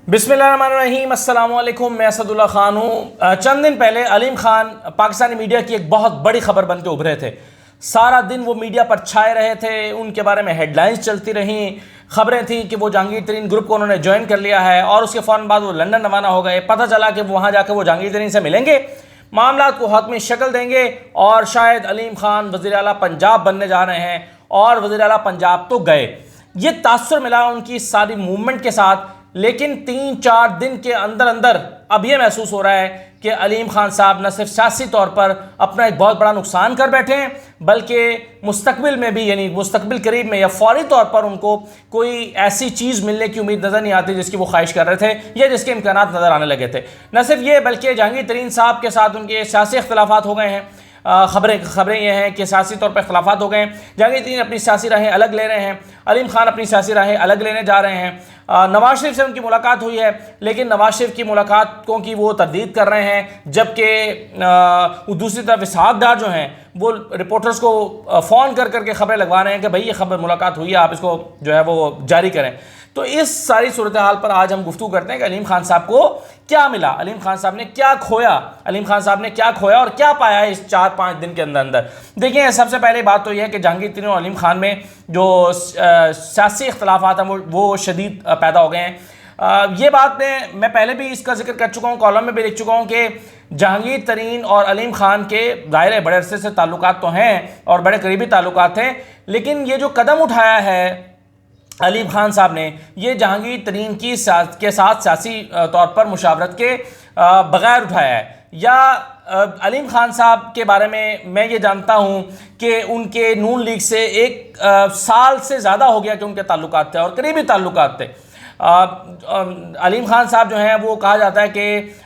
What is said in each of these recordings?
बिस्मिल्लाहिर्रहमानिर्रहीम, अस्सलाम वालेकुम। मैं असदुल्ला खान हूँ। चंद दिन पहले अलीम खान पाकिस्तानी मीडिया की एक बहुत बड़ी खबर बन के उभरे थे। सारा दिन वो मीडिया पर छाए रहे थे, उनके बारे में हेडलाइंस चलती रहीं, खबरें थी कि वो जहांगीर तरीन ग्रुप को उन्होंने ज्वाइन कर लिया है और उसके फ़ौरन बाद वो लंदन रवाना हो गए। पता चला कि वहाँ जाकर वो जहांगीर तरीन से मिलेंगे, मामला को हतमी शक्ल देंगे और शायद अलीम खान वज़ीर आला पंजाब बनने जा रहे हैं। और वज़ीर आला पंजाब तो गए, ये तासुर मिला उनकी सारी मूवमेंट के साथ। लेकिन 3-4 दिन के अंदर अंदर अब ये महसूस हो रहा है कि अलीम खान साहब न सिर्फ सियासी तौर पर अपना एक बहुत बड़ा नुकसान कर बैठे हैं, बल्कि मुस्तकबिल में भी, यानी मुस्तकबिल करीब में या फौरी तौर पर उनको कोई ऐसी चीज़ मिलने की उम्मीद नज़र नहीं आती जिसकी वो ख्वाहिश कर रहे थे या जिसके इम्कानात नज़र आने लगे थे। न सिर्फ ये बल्कि जहांगीर तरीन साहब के साथ उनके सियासी इख्तलाफात हो गए हैं। खबरें ये हैं कि सियासी तौर पर इख्तलाफात हो गए हैं। जहांगीर तरीन अपनी सियासी राहें अलग ले रहे हैं, अलीम खान अपनी सियासी राहें अलग लेने जा रहे हैं। नवाज शरीफ से उनकी मुलाकात हुई है, लेकिन नवाज शरीफ की मुलाकातों की वो तरदीद कर रहे हैं, जबकि दूसरी तरफ इसहाक डार जो हैं वो रिपोर्टर्स को फ़ोन कर करके खबरें लगवा रहे हैं कि भाई ये खबर मुलाकात हुई है, आप इसको जो है वो जारी करें। तो इस सारी सूरत हाल पर आज हम गुफ्तगू करते हैं कि अलीम खान साहब को क्या मिला, अलीम खान साहब ने क्या खोया, अलीम खान साहब ने क्या खोया और क्या पाया है इस 4-5 दिन के अंदर अंदर। देखिए, सबसे पहले बात तो यह है कि जहांगीर तरीन और अलीम खान में जो सियासी इख्तलाफात हैं वो शदीद पैदा हो गए हैं। ये बात मैं पहले भी इसका जिक्र कर चुका हूँ, कॉलम में भी लिख चुका हूँ कि जहांगीर तरीन और अलीम खान के ज़ाहिर बड़े अरसे से ताल्लुकात तो हैं और बड़े करीबी ताल्लुकात हैं, लेकिन ये जो कदम उठाया है अलीम खान साहब ने, ये जहांगीर तरीन के साथ सियासी तौर पर मुशावरत के बग़ैर उठाया है। या अलीम खान साहब के बारे में मैं ये जानता हूँ कि उनके नून लीग से 1 साल से ज़्यादा हो गया कि उनके ताल्लुकात थे और करीबी ताल्लुकात थे। अलीम खान साहब जो हैं वो कहा जाता है कि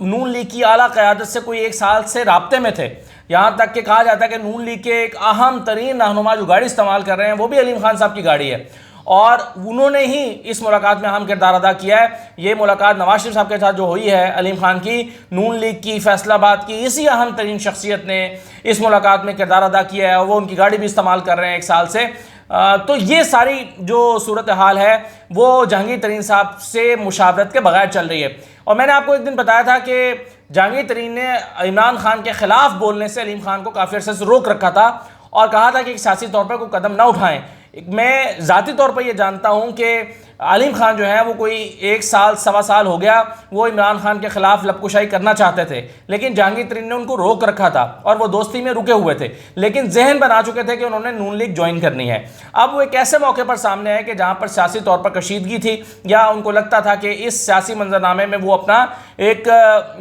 नून लीग की आला क़यादत से कोई 1 साल से राब्ते में थे। यहाँ तक कि कहा जाता है कि नून लीग के एक अहम तरीन रहनुमा जो गाड़ी इस्तेमाल कर रहे हैं वो भी अलीम खान साहब की गाड़ी है और उन्होंने ही इस मुलाकात में अहम किरदार अदा किया है। ये मुलाकात नवाज शरीफ साहब के साथ जो हुई है अलीम खान की, नून लीग की, फैसलाबाद की इसी अहम तरीन शख्सियत ने इस मुलाकात में किरदार अदा किया है और वो उनकी गाड़ी भी इस्तेमाल कर रहे हैं 1 साल से। तो ये सारी जो सूरत हाल है वो जहांगीर तरीन साहब से मुशावरत के बगैर चल रही है। और मैंने आपको एक दिन बताया था कि जहांगीर तरीन ने इमरान खान के ख़िलाफ़ बोलने से अलीम खान को काफ़ी अर्से से रोक रखा था और कहा था कि सियासी तौर पर कोई कदम ना उठाएं। मैं ज़ाती तौर पर यह जानता हूँ कि अलीम खान जो है वो कोई 1 साल सवा साल हो गया वो इमरान खान के ख़िलाफ़ लपकुशाई करना चाहते थे, लेकिन जहांगीर तरीन ने उनको रोक रखा था और वो दोस्ती में रुके हुए थे, लेकिन जहन बना चुके थे कि उन्होंने नून लीग ज्वाइन करनी है। अब वो एक ऐसे मौके पर सामने है कि जहाँ पर सियासी तौर पर कशीदगी थी या उनको लगता था कि इस सियासी मंजरनामे में वो अपना एक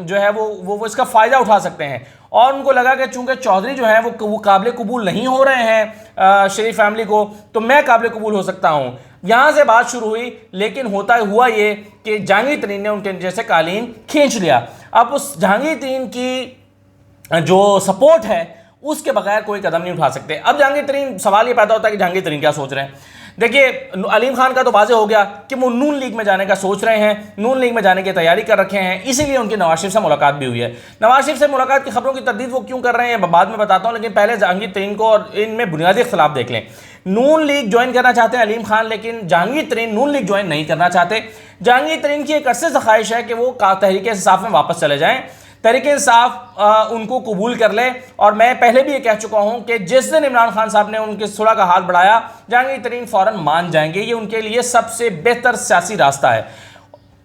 जो है वो इसका फ़ायदा उठा सकते हैं और उनको लगा कि चूंकि चौधरी जो है वो काबिल कबूल नहीं हो रहे हैं शरीफ फैमिली को, तो मैं काबिल कबूल हो सकता हूँ। यहाँ से बात शुरू हुई, लेकिन होता हुआ ये कि जहांगीर तरीन ने उनके जैसे कालीन खींच लिया। अब उस जहांगीर तरीन की जो सपोर्ट है उसके बगैर कोई कदम नहीं उठा सकते। अब जहांगीर तरीन, सवाल ये पैदा होता है कि जहांगीर तरीन क्या सोच रहे हैं। देखिए, अलीम खान का तो वाज़ेह हो गया कि वो नून लीग में जाने का सोच रहे हैं, नून लीग में जाने की तैयारी कर रखे हैं, इसीलिए उनकी नवाज शरीफ से मुलाकात भी हुई है। नवाज शरीफ से मुलाकात की खबरों की तरदीद वो क्यों कर रहे हैं बाद में बताता हूँ, लेकिन पहले जहांगीर तरीन को और इनमें बुनियादी इख्तलाफ देख लें। नून लीग ज्वाइन करना चाहते हैं अलीम खान, लेकिन जहांगीर तरीन नून लीग ज्वाइन नहीं करना चाहते। जहांगीर तरीन की एक अरसे से ख्वाहिश है कि वो तहरीक इंसाफ में वापस चले जाएँ, तहरीक इंसाफ उनको कबूल कर ले। और मैं पहले भी ये कह चुका हूँ कि जिस दिन इमरान खान साहब ने उनके सुलह का हाथ बढ़ाया, जहांगीर तरीन फ़ौरन मान जाएंगे, ये उनके लिए सबसे बेहतर सियासी रास्ता है।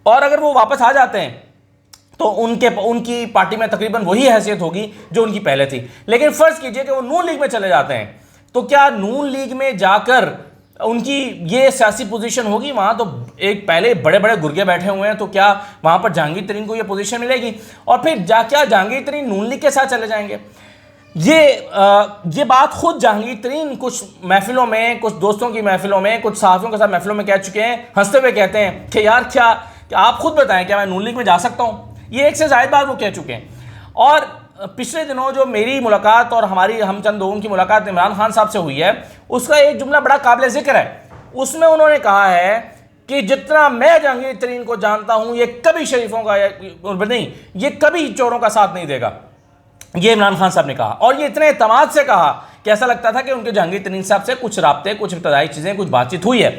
और अगर वो वापस आ जाते हैं तो उनकी पार्टी में तकरीबन वही हैसियत होगी जो उनकी पहले थी। लेकिन फ़र्ज़ कीजिए कि वो नून लीग में चले जाते हैं, तो क्या नून लीग में जाकर उनकी ये सियासी पोजीशन होगी? वहाँ तो एक पहले बड़े बड़े गुर्गे बैठे हुए हैं, तो क्या वहाँ पर जहांगीर तरीन को ये पोजीशन मिलेगी? और फिर क्या जहांगीर तरीन नून लीग के साथ चले जाएंगे? ये बात खुद जहांगीर तरीन कुछ महफिलों में, कुछ दोस्तों की महफिलों में, कुछ सहाफ़ियों के साथ महफिलों में कह चुके हैं, हंसते हुए कहते हैं कि यार क्या आप खुद बताएं, क्या मैं नून लीग में जा सकता हूँ? ये एक से ज़ायद बार वो कह चुके हैं। और पिछले दिनों जो मेरी मुलाकात और हम चंद लोगों की मुलाकात इमरान खान साहब से हुई है, उसका एक जुमला बड़ा काबिल ज़िक्र है। उसमें उन्होंने कहा है कि जितना मैं जहांगीर तरीन को जानता हूँ, ये कभी शरीफों का नहीं, ये कभी चोरों का साथ नहीं देगा, ये इमरान खान साहब ने कहा। और ये इतने एतमाद से कहा कि ऐसा लगता था कि उनके जहांगीर तरीन साहब से कुछ राब्ते, कुछ इब्तदाई चीज़ें, कुछ बातचीत हुई है।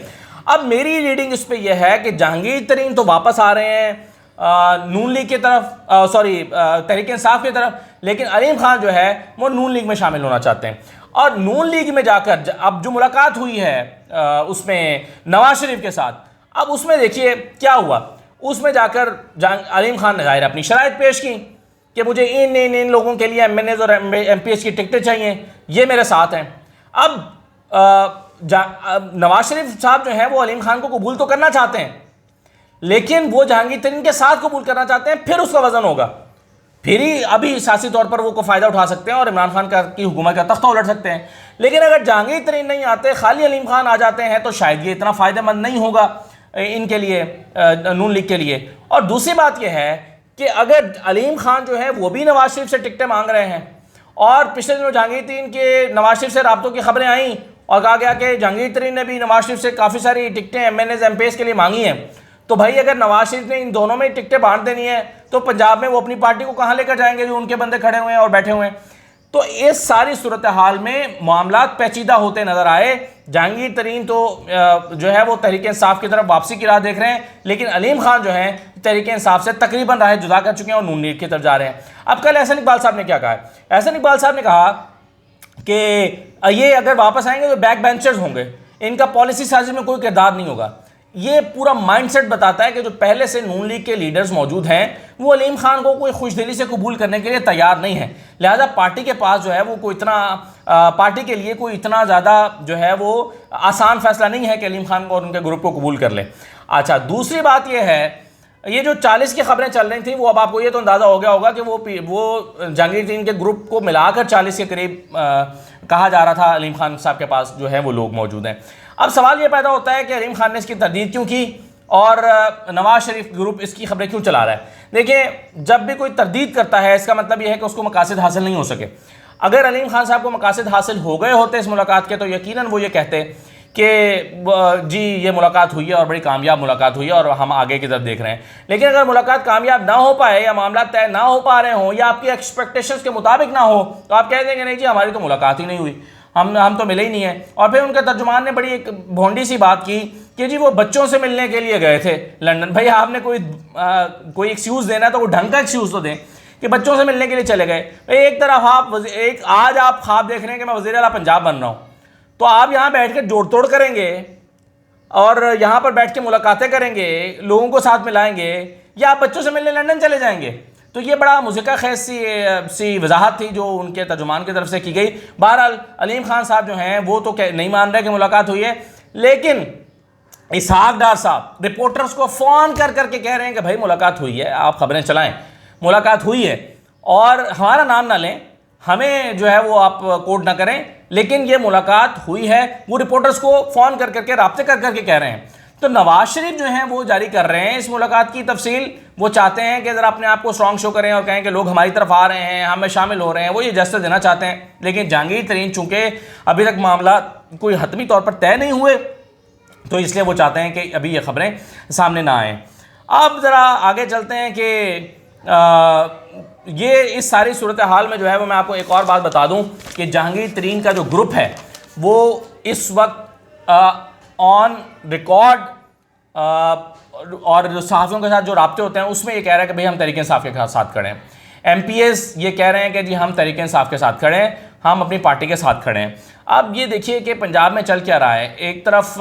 अब मेरी रीडिंग इस पे यह है कि जहांगीर तरीन तो वापस आ रहे हैं नून लीग की तरफ, सॉरी तहरीक इंसाफ की तरफ, लेकिन अलीम खान जो है वो नून लीग में शामिल होना चाहते हैं। और नून लीग में जाकर अब जो मुलाकात हुई है उसमें नवाज शरीफ के साथ, अब उसमें देखिए क्या हुआ। उसमें जाकर अलीम खान ने जाहिर अपनी शराइत पेश की कि मुझे इन लोगों के लिए MNAs और MPs की टिकटें चाहिए, ये मेरे साथ हैं। अब नवाज शरीफ साहब जो हैं वो अलीम खान को कबूल तो करना चाहते हैं, लेकिन वो जहांगीर तरीन के साथ कबूल करना चाहते हैं, फिर उसका वजन होगा, फिर ही अभी सियासी तौर पर वो को फ़ायदा उठा सकते हैं और इमरान खान की हुकूमत का तख्ता उलट सकते हैं। लेकिन अगर जहांगीर तरीन नहीं आते, खाली अलीम खान आ जाते हैं, तो शायद ये इतना फ़ायदेमंद नहीं होगा इनके लिए, नून लीग के लिए। और दूसरी बात यह है कि अगर अलीम खान जो है वो भी नवाज शरीफ से टिकटें मांग रहे हैं, और पिछले दिनों जहांगीर तरीन के नवाज शरीफ से राब्तों की खबरें आई और कहा गया कि जहांगीर तरीन ने भी नवाज शरीफ से काफ़ी सारी टिकटें MNAs MPs के लिए मांगी हैं, तो भाई अगर नवाज शरीफ ने इन दोनों में टिकटें बांट देनी है तो पंजाब में वो अपनी पार्टी को कहाँ लेकर जाएंगे जो उनके बंदे खड़े हुए हैं और बैठे हुए हैं। तो इस सारी सूरत हाल में मामलात पेचीदा होते नजर आए। जहांगीर तरीन तो जो है वो तहरीक इंसाफ की तरफ वापसी की राह देख रहे हैं, लेकिन अलीम खान जो है तहरीक इंसाफ से तकरीबन राह जुदा कर चुके हैं और नून लीग की तरफ जा रहे हैं। अब कल एहसन इकबाल साहब ने क्या कहा है? एहसन इकबाल साहब ने कहा कि ये अगर वापस आएंगे तो बैक बेंचर्स होंगे, इनका पॉलिसी साजी में कोई किरदार नहीं होगा। ये पूरा माइंडसेट बताता है कि जो पहले से नून लीग के लीडर्स मौजूद हैं वो अलीम खान को कोई खुशदिली से कबूल करने के लिए तैयार नहीं है। लिहाजा पार्टी के पास जो है वो कोई इतना पार्टी के लिए कोई इतना ज़्यादा जो है वो आसान फैसला नहीं है कि अलीम खान को और उनके ग्रुप को कबूल कर ले। अच्छा, दूसरी बात यह है, ये जो 40 की खबरें चल रही थी वो अब आपको ये तो अंदाज़ा हो गया होगा कि वो जहांगीर तरीन के ग्रुप को मिलाकर 40 के करीब कहा जा रहा था अलीम खान साहब के पास जो है वो लोग मौजूद हैं। अब सवाल ये पैदा होता है कि अलीम खान ने इसकी तरदीद क्यों की और नवाज शरीफ ग्रुप इसकी खबरें क्यों चला रहा है। देखिए, जब भी कोई तरदीद करता है इसका मतलब यह है कि उसको मकासद हासिल नहीं हो सके। अगर अलीम खान साहब को मकासद हासिल हो गए होते इस मुलाकात के, तो यकीनन वो ये कहते कि जी ये मुलाकात हुई है और बड़ी कामयाब मुलाकात हुई है और हम आगे की तरफ देख रहे हैं। लेकिन अगर मुलाकात कामयाब ना हो पाए या मामला तय ना हो पा रहे हों या आपकी एक्सपेक्टेशंस के मुताबिक ना हो, तो आप कह देंगे नहीं जी हमारी तो मुलाकात ही नहीं हुई, हम तो मिले ही नहीं है। और फिर उनके तर्जुमान ने बड़ी एक भोंडी सी बात की कि जी वो बच्चों से मिलने के लिए गए थे लंदन। भाई आपने कोई एक्सक्यूज़ देना है तो वो ढंग का एक्सक्यूज़ तो दें कि बच्चों से मिलने के लिए चले गए। एक तरफ आज आप ख्वाब देख रहे हैं कि मैं वज़ीर आला पंजाब बन रहा हूँ, तो आप यहाँ बैठ के जोड़ तोड़ करेंगे और यहाँ पर बैठ के मुलाकातें करेंगे, लोगों को साथ मिलाएंगे, या आप बच्चों से मिलने लंदन चले जाएंगे। तो ये बड़ा मुज़िका खैज सी वजाहत थी जो उनके तर्जुमान की तरफ से की गई। बहरहाल अलीम खान साहब जो हैं वो तो नहीं मान रहे कि मुलाकात हुई है, लेकिन इसहाक डार साहब रिपोर्टर्स को फ़ोन कर करके कह रहे हैं कि भाई मुलाकात हुई है, आप खबरें चलाएं, मुलाकात हुई है और हमारा नाम ना लें, हमें जो है वो आप कोट ना करें, लेकिन ये मुलाकात हुई है। वो रिपोर्टर्स को फ़ोन कर करके राब्ते कर करके कह रहे हैं। तो नवाज शरीफ जो हैं वो जारी कर रहे हैं इस मुलाकात की तफसील। वो चाहते हैं कि ज़रा अपने आप को स्ट्रॉन्ग शो करें और कहें कि लोग हमारी तरफ आ रहे हैं, हमें शामिल हो रहे हैं, वो ये जस्टिस देना चाहते हैं। लेकिन जहांगीर तरीन चूँकि अभी तक मामला कोई हतमी तौर पर तय नहीं हुए, तो इसलिए वो चाहते हैं कि अभी ये खबरें सामने ना आएँ। अब ज़रा आगे चलते हैं कि ये इस सारी सूरत हाल में जो है वो मैं आपको एक और बात बता दूं कि जहांगीर तरीन का जो ग्रुप है वो इस वक्त ऑन रिकॉर्ड और जो सहाफ़ियों के साथ जो राब्ते होते हैं उसमें ये कह रहा है कि भाई हम तहरीक इंसाफ के साथ खड़े हैं। MPs ये कह रहे हैं कि जी हम तहरीक इंसाफ के साथ खड़े हैं, हम अपनी पार्टी के साथ खड़े हैं। अब ये देखिए कि पंजाब में चल क्या रहा है। एक तरफ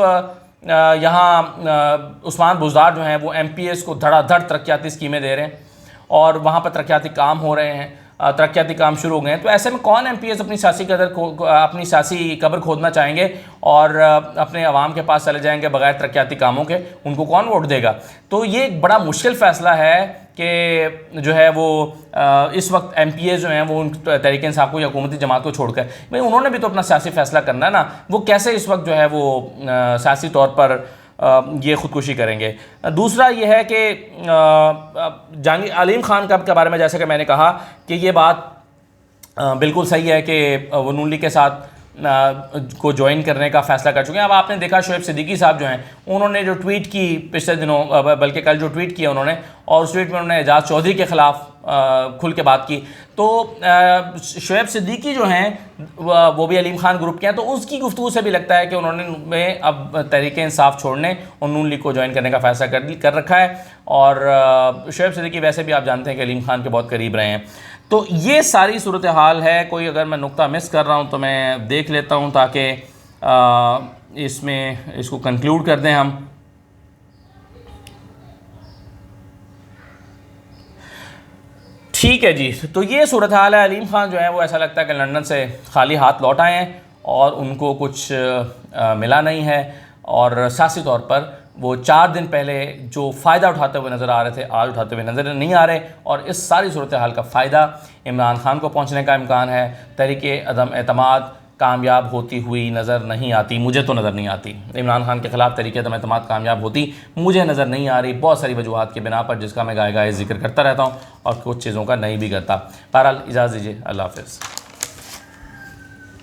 यहाँ उस्मान बुज़दार जो हैं वो MPs को धड़ाधड़ तरक्याती स्कीमें दे रहे हैं और वहाँ पर तरक्याती काम हो रहे हैं, तरक्याती काम शुरू हो गए हैं। तो ऐसे में कौन MPs अपनी सियासी कब्र खोदना चाहेंगे और अपने अवाम के पास चले जाएंगे बग़ैर तरक्याती कामों के? उनको कौन वोट देगा? तो ये एक बड़ा मुश्किल फ़ैसला है कि जो है वो इस वक्त MPs जो हैं वो उन तहरीक इंसाफ को या हुकूमती जमात को छोड़कर, भाई उन्होंने भी तो अपना सियासी फ़ैसला करना है ना, वो कैसे इस वक्त जो है वो सियासी तौर पर ये ख़ुदकुशी करेंगे। दूसरा ये है कि जहांगीर अलीम खान के बारे में जैसे कि मैंने कहा कि ये बात बिल्कुल सही है कि वो नून लीग के साथ को ज्वाइन करने का फ़ैसला कर चुके हैं। अब आपने देखा शोएब सिद्दीकी साहब जो हैं उन्होंने जो ट्वीट की पिछले दिनों, बल्कि कल जो ट्वीट किया उन्होंने, और उस ट्वीट में उन्होंने एजाज़ चौधरी के ख़िलाफ़ खुल के बात की। तो शुएब सिद्दीकी जो हैं वो भी अलीम खान ग्रुप के हैं, तो उसकी गुफ्तगू से भी लगता है कि उन्होंने अब तहरीक इंसाफ छोड़ने और नून लीग को ज्वाइन करने का फैसला कर रखा है। और शुएब सिद्दीकी वैसे भी आप जानते हैं कि अलीम खान के बहुत करीब रहे हैं। तो ये सारी सूरत हाल है। कोई अगर मैं नुक्ता मिस कर रहा हूँ तो मैं देख लेता हूँ ताकि इसको कंक्लूड कर दें हम। ठीक है जी, तो ये सूरत हाल है। अलीम खान जो है वो ऐसा लगता है कि लंदन से खाली हाथ लौट आए हैं और उनको कुछ मिला नहीं है, और सियासी तौर पर वो 4 दिन पहले जो फ़ायदा उठाते हुए नज़र आ रहे थे आज उठाते हुए नज़र नहीं आ रहे, और इस सारी सूरत हाल का फ़ायदा इमरान खान को पहुंचने का इम्कान है। तहरीक अदम एतमाद कामयाब होती हुई नज़र नहीं आती, मुझे तो नज़र नहीं आती। इमरान खान के ख़िलाफ़ तहरीक अदम एतमाद कामयाब होती मुझे नज़र नहीं आ रही, बहुत सारी वजूहात की बिना पर, जिसका मैं गाए गाए जिक्र करता रहता हूँ और कुछ चीज़ों का नहीं भी करता। बहरहाल इजाज़त दीजिए, अल्लाह हाफ़िज़।